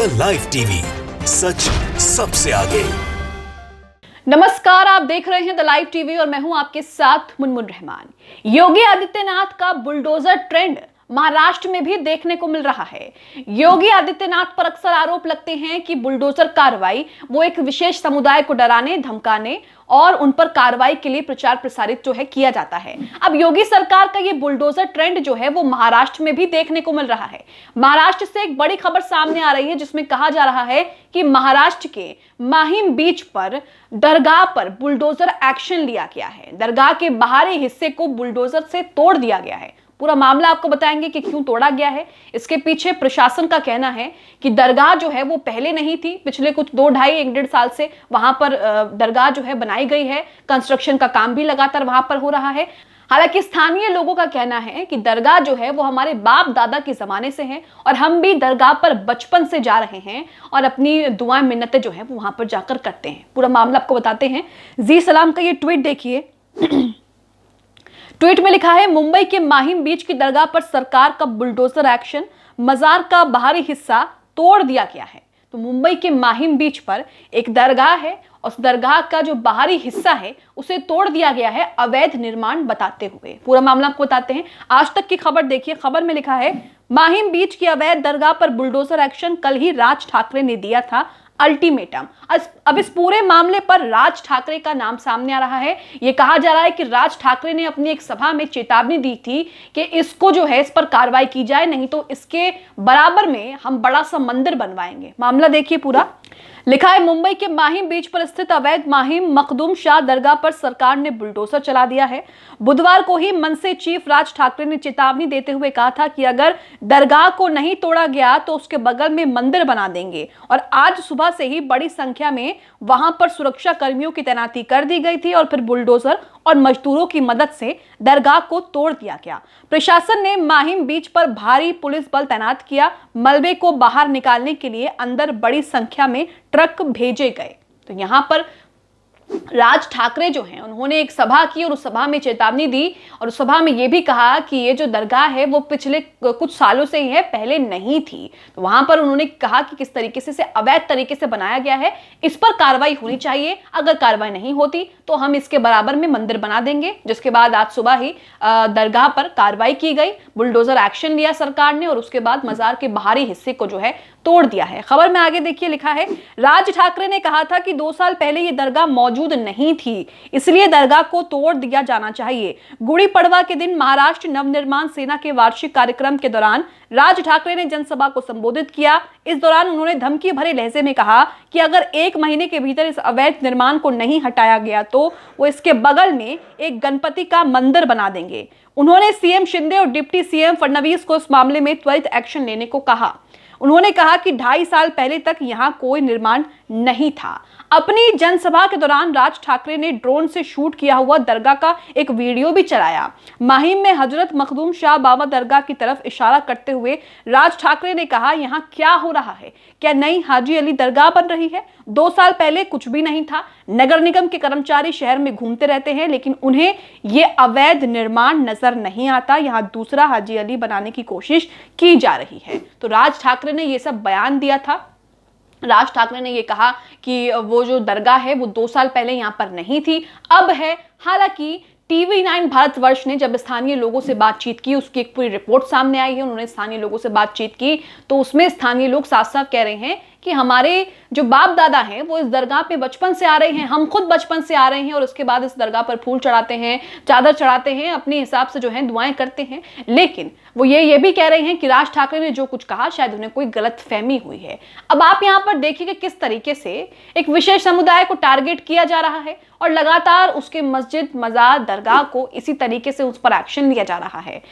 The live TV, सच सबसे आगे। नमस्कार, आप देख रहे हैं द लाइव टीवी और मैं हूं आपके साथ मुनमुन रहमान। योगी आदित्यनाथ का बुलडोजर ट्रेंड महाराष्ट्र में भी देखने को मिल रहा है। योगी आदित्यनाथ पर अक्सर आरोप लगते हैं कि बुलडोजर कार्रवाई वो एक विशेष समुदाय को डराने, धमकाने और उन पर कार्रवाई के लिए प्रचार प्रसारित जो है किया जाता है। अब योगी सरकार का ये बुलडोजर ट्रेंड जो है वो महाराष्ट्र में भी देखने को मिल रहा है। महाराष्ट्र से एक बड़ी खबर सामने आ रही है जिसमें कहा जा रहा है कि महाराष्ट्र के माहिम बीच पर दरगाह पर बुलडोजर एक्शन लिया गया है। दरगाह के बाहरी हिस्से को बुलडोजर से तोड़ दिया गया है। पूरा मामला आपको बताएंगे कि क्यों तोड़ा गया है। इसके पीछे प्रशासन का कहना है कि दरगाह जो है वो पहले नहीं थी, पिछले कुछ 2-2.5-1.5 साल से वहां पर दरगाह जो है बनाई गई है। कंस्ट्रक्शन का काम भी लगातार वहां पर हो रहा है। हालांकि स्थानीय लोगों का कहना है कि दरगाह जो है वो हमारे बाप दादा के जमाने से है और हम भी दरगाह पर बचपन से जा रहे हैं और अपनी दुआएं मिन्नतें जो है वो वहां पर जाकर करते हैं। पूरा मामला आपको बताते हैं। जी सलाम का ये ट्वीट देखिए। ट्वीट में लिखा है, मुंबई के माहिम बीच की दरगाह पर सरकार का बुलडोजर एक्शन, मजार का बाहरी हिस्सा तोड़ दिया गया है। तो मुंबई के माहिम बीच पर एक दरगाह है, उस दरगाह का जो बाहरी हिस्सा है उसे तोड़ दिया गया है अवैध निर्माण बताते हुए। पूरा मामला आपको बताते हैं। आज तक की खबर देखिए। खबर में लिखा है, माहिम बीच की अवैध दरगाह पर बुलडोजर एक्शन, कल ही राज ठाकरे ने दिया था अल्टीमेटम। अब इस पूरे मामले पर राज ठाकरे का नाम सामने आ रहा है। यह कहा जा रहा है कि राज ठाकरे ने अपनी एक सभा में चेतावनी दी थी कि इसको जो है इस पर कार्रवाई की जाए, नहीं तो इसके बराबर में हम बड़ा सा मंदिर बनवाएंगे। मामला देखिए पूरा। लिखा है, मुंबई के माहिम बीच पर स्थित अवैध माहिम मखदूम शाह दरगाह पर सरकार ने बुलडोजर चला दिया है। बुधवार को ही मनसे चीफ राज ठाकरे ने चेतावनी देते हुए कहा था कि अगर दरगाह को नहीं तोड़ा गया तो उसके बगल में मंदिर बना देंगे। और आज सुबह से ही बड़ी संख्या में वहां पर सुरक्षा कर्मियों की तैनाती कर दी गई थी और फिर बुलडोजर और मजदूरों की मदद से दरगाह को तोड़ दिया गया। प्रशासन ने माहिम बीच पर भारी पुलिस बल तैनात किया। मलबे को बाहर निकालने के लिए अंदर बड़ी संख्या में ट्रक भेजे गए। तो यहां पर राज ठाकरे जो हैं उन्होंने एक सभा की और उस सभा में चेतावनी दी और उस सभा में यह भी कहा कि ये जो दरगाह है वो पिछले कुछ सालों से ही है, पहले नहीं थी। तो वहां पर उन्होंने कहा कि किस तरीके से अवैध तरीके से बनाया गया है, इस पर कार्रवाई होनी चाहिए। अगर कार्रवाई नहीं होती तो हम इसके बराबर में मंदिर बना देंगे। जिसके बाद आज सुबह ही दरगाह पर कार्रवाई की गई, बुलडोजर एक्शन लिया सरकार ने और उसके बाद मजार के बाहरी हिस्से को जो है तोड़ दिया है। खबर में आगे देखिए, लिखा है, राज ठाकरे ने कहा था कि 2 साल पहले ये दरगाह मौजूद नहीं थी, इसलिए दरगाह को तोड़ दिया जाना चाहिए। गुड़ी पड़वा के दिन महाराष्ट्र नवनिर्माण सेना के वार्षिक कार्यक्रम के दौरान राज ठाकरे ने जनसभा को संबोधित किया। इस दौरान उन्होंने धमकी भरे लहजे में कहा कि अगर 1 महीने के भीतर इस अवैध निर्माण को नहीं हटाया गया तो वो इसके बगल में एक गणपति का मंदिर बना देंगे। उन्होंने सीएम शिंदे और डिप्टी सीएम फडणवीस को इस मामले में त्वरित एक्शन लेने को कहा। उन्होंने कहा कि 2.5 साल पहले तक यहां कोई निर्माण नहीं था। अपनी जनसभा के दौरान राज ठाकरे ने ड्रोन से शूट किया हुआ दरगाह का एक वीडियो भी चलाया। माहिम में हजरत मखदूम शाह बाबा दरगाह की तरफ इशारा करते हुए राज ठाकरे ने कहा, यहां क्या हो रहा है? क्या नई हाजी अली दरगाह बन रही है? 2 साल पहले कुछ भी नहीं था। नगर निगम के कर्मचारी शहर में घूमते रहते हैं लेकिन उन्हें यह अवैध निर्माण नजर नहीं आता। यहां दूसरा हाजी अली बनाने की कोशिश की जा रही है। तो राज ठाकरे ने यह सब बयान दिया था। राज ठाकरे ने यह कहा कि वो जो दरगाह है वो 2 साल पहले यहां पर नहीं थी, अब है। हालांकि TV9 भारतवर्ष ने जब स्थानीय लोगों से बातचीत की, उसकी एक पूरी रिपोर्ट सामने आई है। उन्होंने स्थानीय लोगों से बातचीत की तो उसमें स्थानीय लोग साफ साफ कह रहे हैं कि हमारे जो बाप दादा हैं वो इस दरगाह पे बचपन से आ रहे हैं, हम खुद बचपन से आ रहे हैं और उसके बाद इस दरगाह पर फूल चढ़ाते हैं, चादर चढ़ाते हैं, अपने हिसाब से जो है दुआएं करते हैं। लेकिन वो ये भी कह रहे हैं कि राज ठाकरे ने जो कुछ कहा शायद उन्हें कोई गलतफहमी हुई है। अब आप यहाँ पर देखिए कि किस तरीके से एक विशेष समुदाय को टारगेट किया जा रहा है और लगातार उसके मस्जिद, मजार, दरगाह को इसी तरीके से उस पर एक्शन लिया जा रहा है।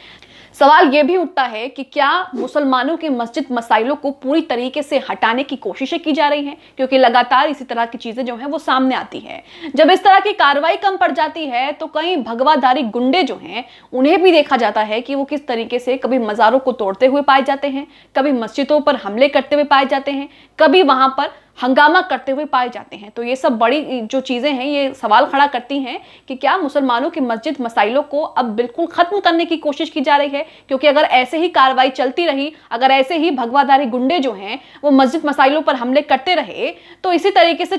सवाल यह भी उठता है कि क्या मुसलमानों के मस्जिद मसाइलों को पूरी तरीके से हटाने की कोशिशें की जा रही हैं, क्योंकि लगातार इसी तरह की चीजें जो हैं वो सामने आती हैं। जब इस तरह की कार्रवाई कम पड़ जाती है तो कई भगवाधारी गुंडे जो हैं उन्हें भी देखा जाता है कि वो किस तरीके से कभी मज़ारों को तोड़ते हुए पाए जाते हैं, कभी मस्जिदों पर हमले करते हुए पाए जाते हैं, कभी वहां पर हंगामा करते हुए पाए जाते हैं। तो ये सब बड़ी जो चीज़ें हैं ये सवाल खड़ा करती हैं कि क्या मुसलमानों के मस्जिद मसाइलों को अब बिल्कुल ख़त्म करने की कोशिश की जा रही है, क्योंकि अगर ऐसे ही कार्रवाई चलती रही, अगर ऐसे ही भगवाधारी गुंडे जो हैं वो मस्जिद मसाइलों पर हमले करते रहे, तो इसी तरीके से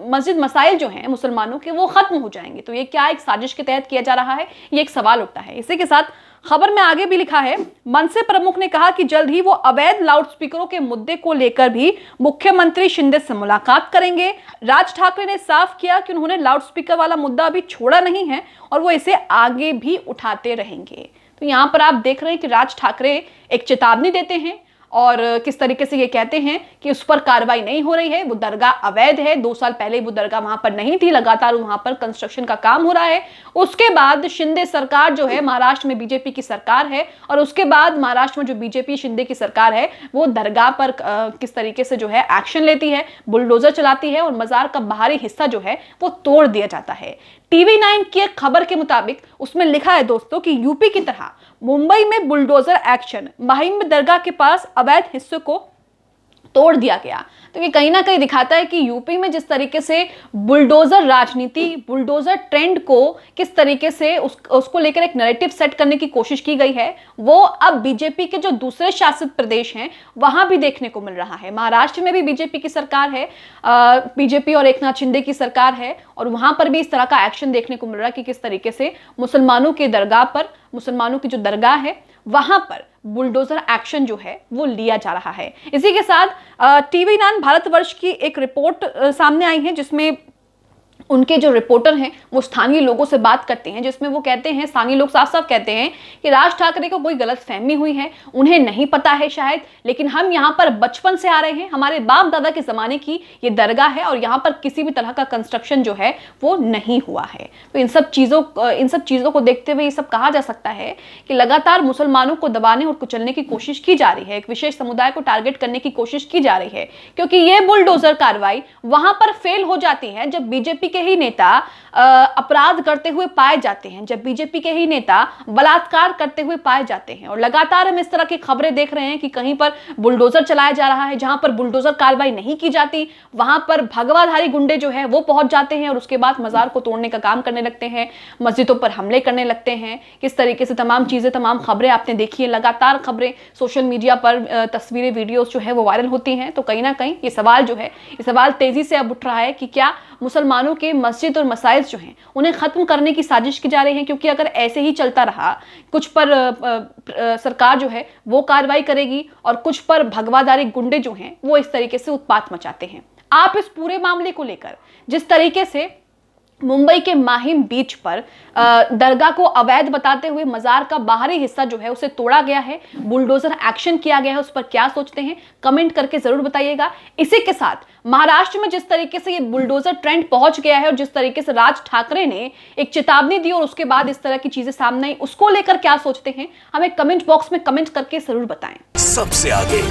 मस्जिद मसाइल जो हैं मुसलमानों के वो ख़त्म हो जाएंगे। तो ये क्या एक साजिश के तहत किया जा रहा है, ये एक सवाल उठता है। इसी के साथ खबर में आगे भी लिखा है, मनसे प्रमुख ने कहा कि जल्द ही वो अवैध लाउडस्पीकरों के मुद्दे को लेकर भी मुख्यमंत्री शिंदे से मुलाकात करेंगे। राज ठाकरे ने साफ किया कि उन्होंने लाउडस्पीकर वाला मुद्दा अभी छोड़ा नहीं है और वो इसे आगे भी उठाते रहेंगे। तो यहां पर आप देख रहे हैं कि राज ठाकरे एक चेतावनी देते हैं और किस तरीके से ये कहते हैं कि उस पर कार्रवाई नहीं हो रही है, वो दरगाह अवैध है। 2 साल पहले वो दरगाह वहां पर नहीं थी, लगातार वहां पर कंस्ट्रक्शन का काम हो रहा है। उसके बाद शिंदे सरकार जो है, महाराष्ट्र में बीजेपी की सरकार है, और उसके बाद महाराष्ट्र में जो बीजेपी शिंदे की सरकार है वो दरगाह पर किस तरीके से जो है एक्शन लेती है, बुलडोजर चलाती है और मजार का बाहरी हिस्सा जो है वो तोड़ दिया जाता है। टीवी 9 की एक खबर के मुताबिक उसमें लिखा है दोस्तों कि यूपी की तरह मुंबई में बुलडोजर एक्शन, माहिम में दरगाह के पास अवैध हिस्से को तोड़ दिया गया। तो ये कहीं ना कहीं दिखाता है कि यूपी में जिस तरीके से बुलडोजर राजनीति, बुलडोजर ट्रेंड को किस तरीके से उसको लेकर एक नैरेटिव सेट करने की कोशिश की गई है, वो अब बीजेपी के जो दूसरे शासित प्रदेश हैं वहां भी देखने को मिल रहा है। महाराष्ट्र में भी बीजेपी की सरकार है, बीजेपी और एकनाथ शिंदे की सरकार है, और वहां पर भी इस तरह का एक्शन देखने को मिल रहा है कि किस तरीके से मुसलमानों के दरगाह पर, मुसलमानों की जो दरगाह है वहां पर बुलडोजर एक्शन जो है वो लिया जा रहा है। इसी के साथ टीवी 9 भारतवर्ष की एक रिपोर्ट सामने आई है, जिसमें उनके जो रिपोर्टर हैं वो स्थानीय लोगों से बात करते हैं, जिसमें वो कहते हैं, स्थानीय लोग साफ साफ कहते हैं कि राज ठाकरे को कोई गलत फहमी हुई है, उन्हें नहीं पता है शायद, लेकिन हम यहाँ पर बचपन से आ रहे हैं, हमारे बाप दादा के ज़माने की ये दरगाह है और यहाँ पर किसी भी तरह का कंस्ट्रक्शन जो है वो नहीं हुआ है। तो इन सब चीज़ों को देखते हुए ये सब कहा जा सकता है कि लगातार मुसलमानों को दबाने और कुचलने की कोशिश की जा रही है, एक विशेष समुदाय को टारगेट करने की कोशिश की जा रही है, क्योंकि ये बुलडोजर कार्रवाई वहां पर फेल हो जाती है जब बीजेपी के ही नेता अपराध करते हुए पाए जाते हैं, जब बीजेपी के ही नेता बलात्कार करते हुए पाए जाते हैं। और लगातार हम इस तरह की खबरें देख रहे हैं कि कहीं पर बुलडोजर चलाया जा रहा है, जहां पर बुलडोजर कार्रवाई नहीं की जाती वहां पर भगवाधारी गुंडे जो है वो पहुंच जाते हैं और उसके बाद मजार को तोड़ने का काम करने लगते हैं, मस्जिदों पर हमले करने लगते हैं। किस तरीके से तमाम चीजें, तमाम खबरें आपने देखी है, लगातार खबरें सोशल मीडिया पर, तस्वीरें, वीडियोस जो है वो वायरल होती हैं। तो कहीं ना कहीं ये सवाल जो है, ये सवाल तेजी से अब उठ रहा है कि क्या मुसलमानों के मस्जिद और मसाइल जो हैं उन्हें ख़त्म करने की साजिश की जा रही है, क्योंकि अगर ऐसे ही चलता रहा, कुछ पर सरकार जो है वो कार्रवाई करेगी और कुछ पर भगवाधारी गुंडे जो हैं वो इस तरीके से उत्पात मचाते हैं। आप इस पूरे मामले को लेकर जिस तरीके से मुंबई के माहिम बीच पर दरगाह को अवैध बताते हुए मजार का बाहरी हिस्सा जो है उसे तोड़ा गया है, बुलडोजर एक्शन किया गया है, उस पर क्या सोचते हैं कमेंट करके जरूर बताइएगा। इसी के साथ महाराष्ट्र में जिस तरीके से ये बुलडोजर ट्रेंड पहुंच गया है और जिस तरीके से राज ठाकरे ने एक चेतावनी दी और उसके बाद इस तरह की चीजें सामने आई, उसको लेकर क्या सोचते हैं हमें कमेंट बॉक्स में कमेंट करके जरूर बताएं। सबसे आगे